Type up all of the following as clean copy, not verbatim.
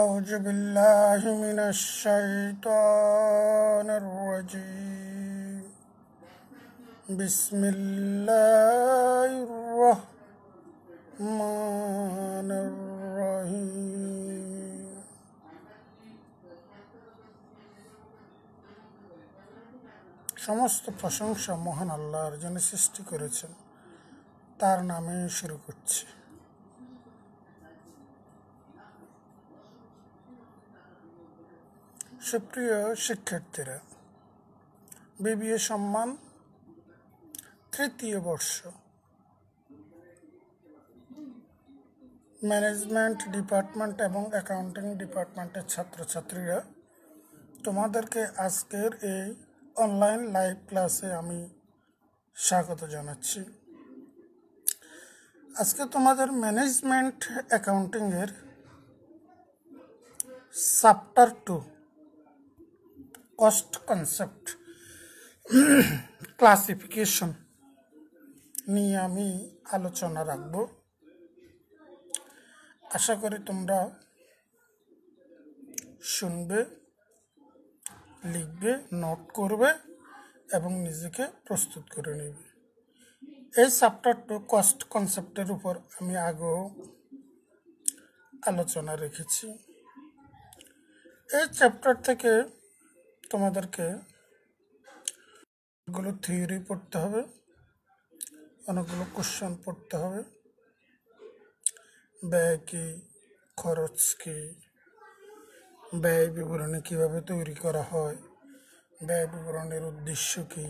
أعوذ بالله من الشيطان الرجيم بسم الله الرحمن الرحيم সমস্ত প্রশংসা মহান আল্লাহর যিনি সৃষ্টি করেছেন তার নামে শুরু করছি। সুপ্রিয় শিক্ষার্থীরা, বিবিএ সম্মান তৃতীয় বর্ষ ম্যানেজমেন্ট ডিপার্টমেন্ট এবং অ্যাকাউন্টিং ডিপার্টমেন্টের ছাত্রছাত্রীরা, তোমাদেরকে আজকের এই অনলাইন লাইভ ক্লাসে আমি স্বাগত জানাচ্ছি। আজকে তোমাদের ম্যানেজমেন্ট অ্যাকাউন্টিংয়ের Chapter-2 কস্ট কনসেপ্ট ক্লাসিফিকেশন নিয়ে আমি আলোচনা রাখব। আশা করি তোমরা শুনবে, লিখবে, নোট করবে এবং নিজেকে প্রস্তুত করে নেবে। এই Chapter-2 কস্ট কনসেপ্টের উপর আমি আগেও আলোচনা রেখেছি। এই চ্যাপ্টার থেকে তোমাদেরকে অনেকগুলো থিওরি পড়তে হবে, অনেকগুলো কোশ্চেন পড়তে হবে। ব্যয় কি, খরচ কি, ব্যয় বিবরণী কিভাবে তৈরি করা হয়, ব্যয় বিবরণীর উদ্দেশ্য কি,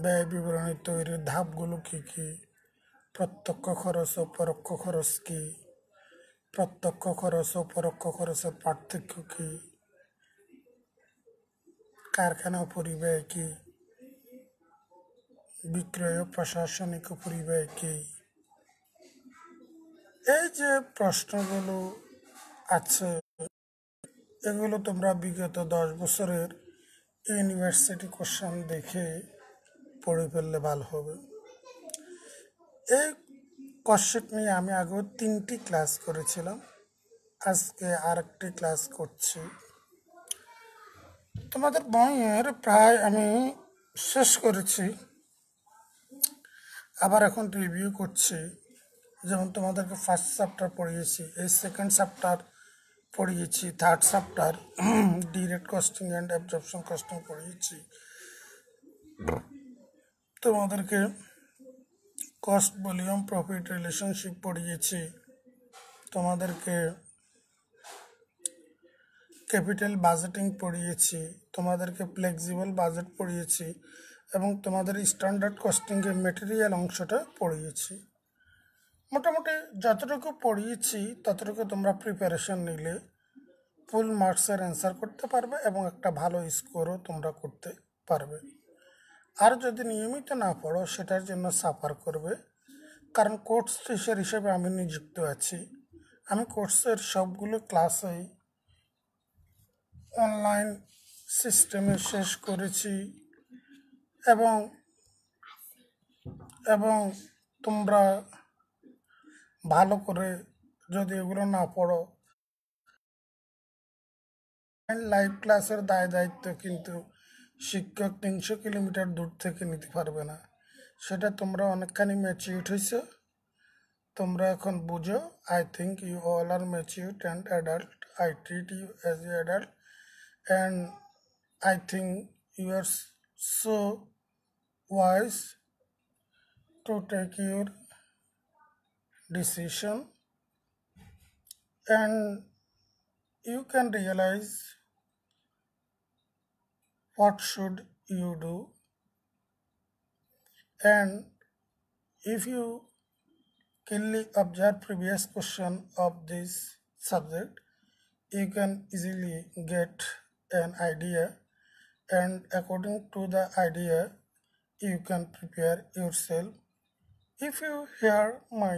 ব্যয় বিবরণী তৈরির ধাপগুলো কি কি, প্রত্যক্ষ খরচ ও পরোক্ষ খরচ কি, প্রত্যক্ষ খরচ ও পরোক্ষ খরচের পার্থক্য কি, কারখানা পরিব্যয় কি, বিক্রয় ও প্রশাসনিক পরিব্যয় কি। এই যে প্রশ্নগুলো আছে এগুলো তোমরা বিগত 10 বছরের ইউনিভার্সিটি কোশ্চেন দেখে পড়ে ফেললে ভালো হবে। এই কোশ্চেন নিয়ে আমি আগেও 3টি ক্লাস করেছিলাম, আজকে আরেকটি ক্লাস করছি। তোমাদের বইয়ের প্রায় আমি শেষ করেছি, আবার এখন রিভিউ করছি। যেমন তোমাদেরকে ফার্স্ট চ্যাপ্টার পড়িয়েছি, এই সেকেন্ড চ্যাপ্টার পড়িয়েছি, third chapter direct costing and absorption costing পড়িয়েছি। তোমাদেরকে কস্ট ভলিউম প্রফিট রিলেশনশিপ পড়িয়েছি, তোমাদেরকে ক্যাপিটাল বাজেটিং পড়িয়েছি, তোমাদেরকে ফ্লেক্সিবল বাজেট পড়িয়েছি এবং তোমাদের স্ট্যান্ডার্ড কস্টিংয়ের মেটেরিয়াল অংশটা পড়িয়েছি। মোটামুটি যতটুকু পড়িয়েছি ততটুকু তোমরা প্রিপারেশন নিলে ফুল মার্কসের অ্যান্সার করতে পারবে এবং একটা ভালো স্কোরও তোমরা করতে পারবে। আর যদি নিয়মিত না পড়ো সেটার জন্য সাফার করবে, কারণ কোর্স টিচার হিসেবে আমি নিযুক্ত আছি। আমি কোর্সের সবগুলো ক্লাসেই অনলাইন সিস্টেমে শেষ করেছি এবং তোমরা ভালো করে যদি এগুলো না পড়ো, লাইভ ক্লাসের দায়িত্ব কিন্তু শিক্ষক 300 কিলোমিটার দূর থেকে নিতে পারবে না। সেটা তোমরা অনেকখানি ম্যাচিউরড হয়েছে, তোমরা এখন বুঝো। I think you all are matured and adult. I treat you as a adult and I think you are so wise to take your decision and you can realize what should you do, and if you keenly observe previous question of this subject you can easily get an idea, and according to the idea you can prepare yourself. If you hear my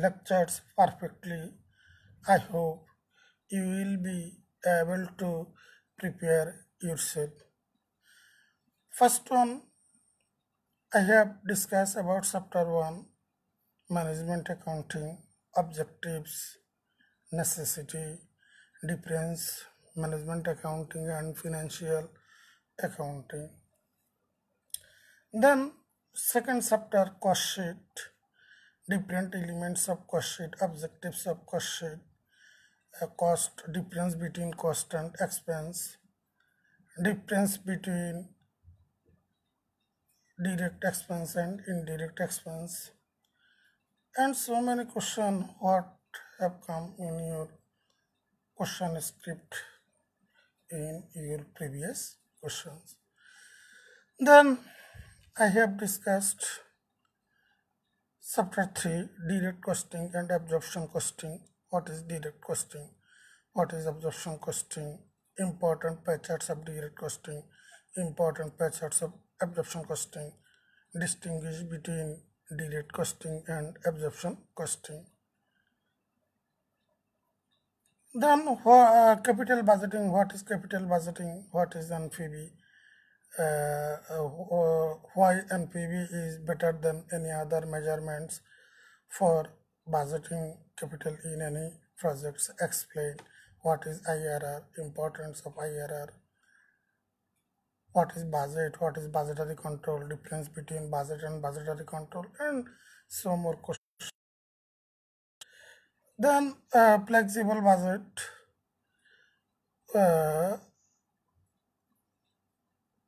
lectures perfectly, I hope you will be able to prepare yourself. First one, I have discussed about Chapter 1 management accounting, objectives, necessity, difference, management accounting and financial accounting. Then second chapter, cost sheet, different elements of cost sheet, objectives of cost sheet, cost, difference between cost and expense, difference between direct expense and indirect expense, and so many questions what have come in your question script in your previous questions. Then I have discussed Chapter 3, direct costing and absorption costing. What is direct costing? What is absorption costing? Important pie charts of direct costing, important pie charts of absorption costing. Distinguish between direct costing and absorption costing. Then capital budgeting. What is capital budgeting? What is NPV? Why NPV is better than any other measurements for budgeting capital in any projects. Explain what is IRR, importance of IRR, what is budgetary control, difference between budget and budgetary control, and so more questions. Then flexible budget,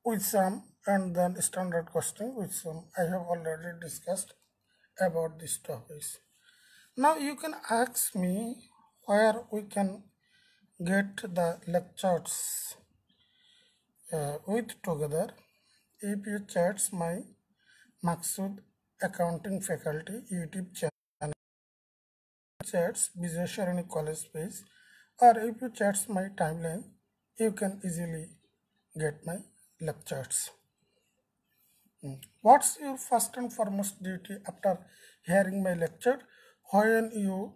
with some, and then standard costing with some. I have already discussed about these topics. Now you can ask me where we can get the lectures with together. If you search my Maksud Accounting Faculty YouTube channel, search Vijay Sharani College page, or if you search my timeline, you can easily get my lectures. What's your first and foremost duty after hearing my lecture? When you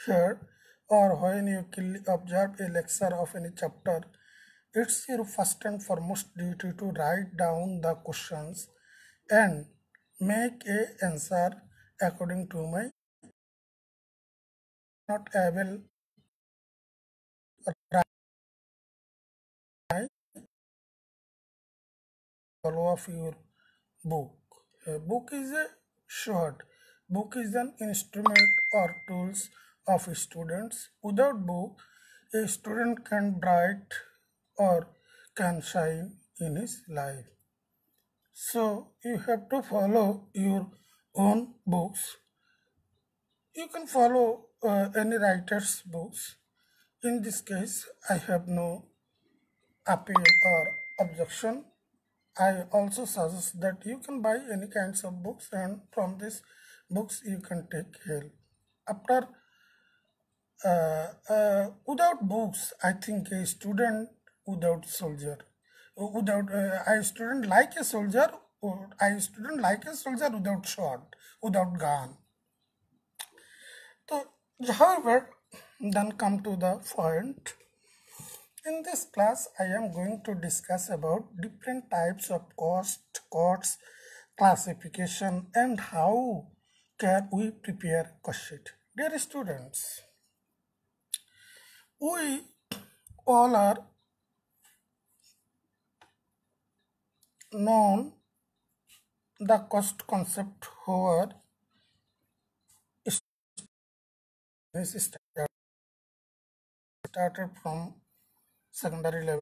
hear or when you observe a lecture of any chapter, it's your first and foremost duty to write down the questions and make a answer according to my not able follow of your book. A book is a short. Book is an instrument or tools of students. Without book, a student can write or can shine in his life. So you have to follow your own books. You can follow any writer's books. In this case, I have no appeal or objection. I also suggest that you can buy any kinds of books, and from these books you can take help. After without books, I think a student without soldier, without a student like a soldier, or a student like a soldier without sword, without gun. So, however, then come to the point. In this class, I am going to discuss about different types of costs, classification, and how can we prepare cost sheet. Dear students, we all are known the cost concept where this started from secondary level.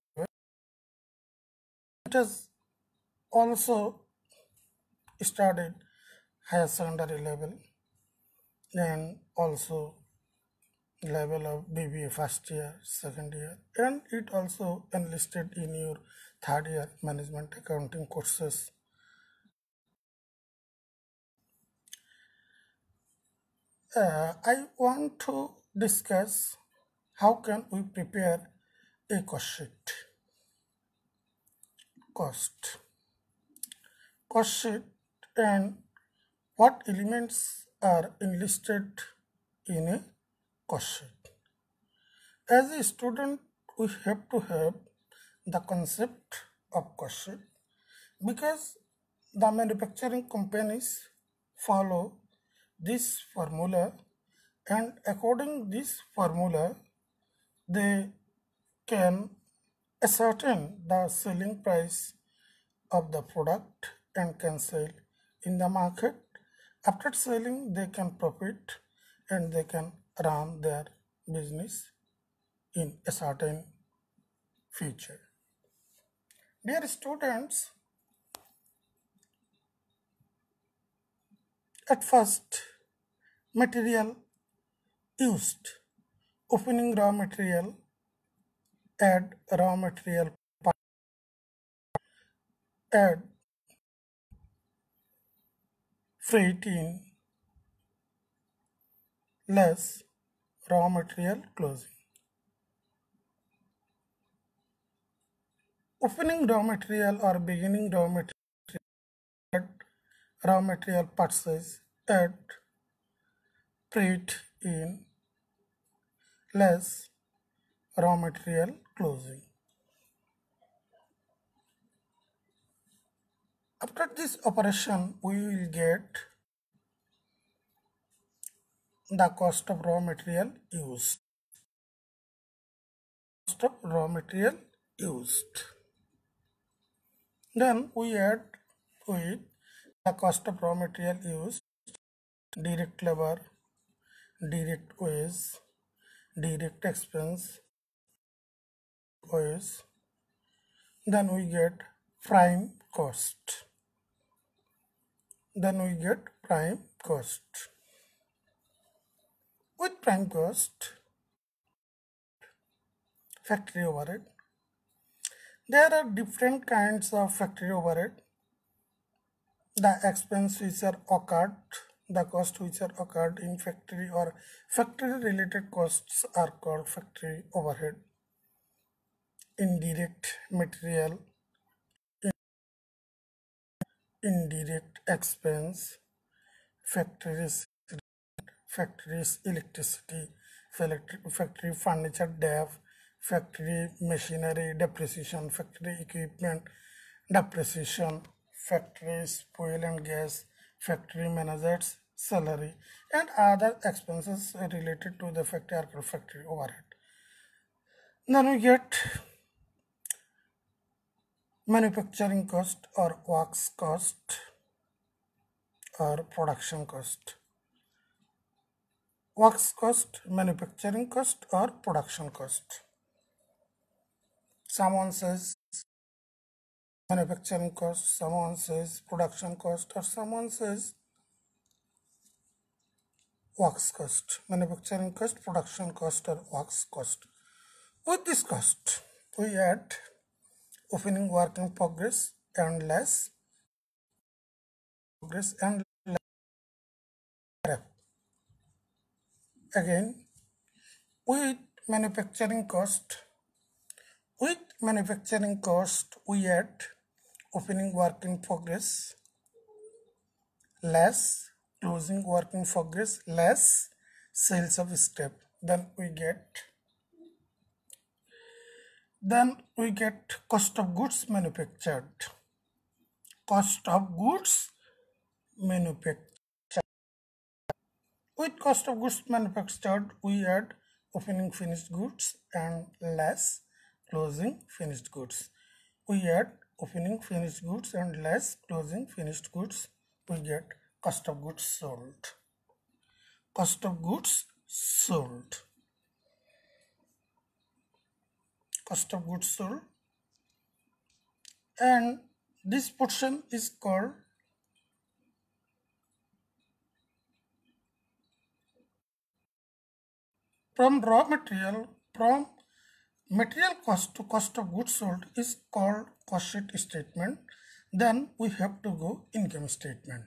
It has also started higher secondary level and also level of BBA first year, second year, and it also enlisted in your third year management accounting courses. I want to discuss how can we prepare a cost sheet. Cost sheet and what elements are enlisted in a cost sheet. As a student, we have to have the concept of cost sheet because the manufacturing companies follow this formula, and according this formula they can ascertain the selling price of the product and can sell in the market. After selling they can profit and they can run their business in a certain future. Dear students, at first material used, opening raw material, add raw material, add freight in, less raw material closing. Opening raw material or beginning raw material, add raw material purchase, add freight in, less raw material closing. After this operation, we will get the cost of raw material used. Cost of raw material used. Then we add with the cost of raw material used, direct labor, direct wage, direct expense, wage. Then we get prime cost. Then we get prime cost. With prime cost, factory overhead. There are different kinds of factory overhead. The expense which are occurred, the cost which are occurred in factory or factory related costs are called factory overhead. Indirect material, indirect expense, factories electricity, factory furniture DAF, factory machinery depreciation, factory equipment depreciation, factories fuel and gas, factory managers salary, and other expenses related to the factory are called factory overhead. Then we get manufacturing cost or works cost or production cost. Works cost, manufacturing cost or production cost. Someone says manufacturing cost, someone says production cost, or someone says works cost. Manufacturing cost, production cost, or works cost. With this cost, we add opening work in progress and less progress and less. Again, with manufacturing cost, we add opening work in progress less closing work in progress less sales of scrap. Then we get cost of goods manufactured. Cost of goods manufactured. With cost of goods manufactured, we add opening finished goods and less closing finished goods. We add opening finished goods and less closing finished goods. We get cost of goods sold. Cost of goods sold. Cost of goods sold. And this portion is called from material cost to cost of goods sold is called cost sheet statement. Then we have to go income statement.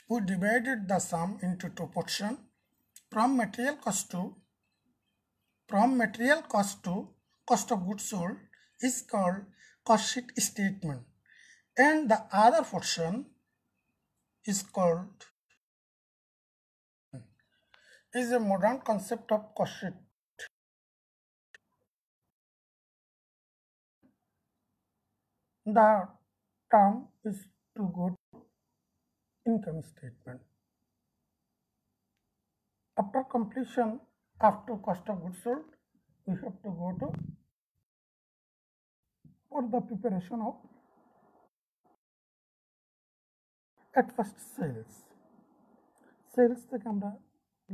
We divided the sum into two portions. From material cost to cost of goods sold is called cost sheet statement, and the other portion is called is a modern concept of cost sheet. The term is to go to income statement. After completion, after cost of goods sold, we have to go to for the preparation of at first sales. Sales থেকে আমরা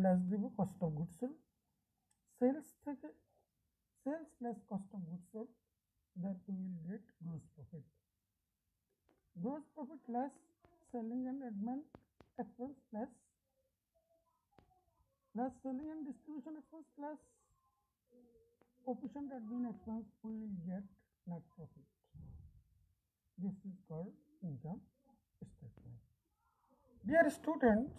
less দিব cost of goods sold, sales থেকে sales less cost of goods sold, that we will get gross profit. Gross profit less selling and admin expense less selling and distribution expense less efficient admin expense, we will get net profit. This is called income statement. Dear students,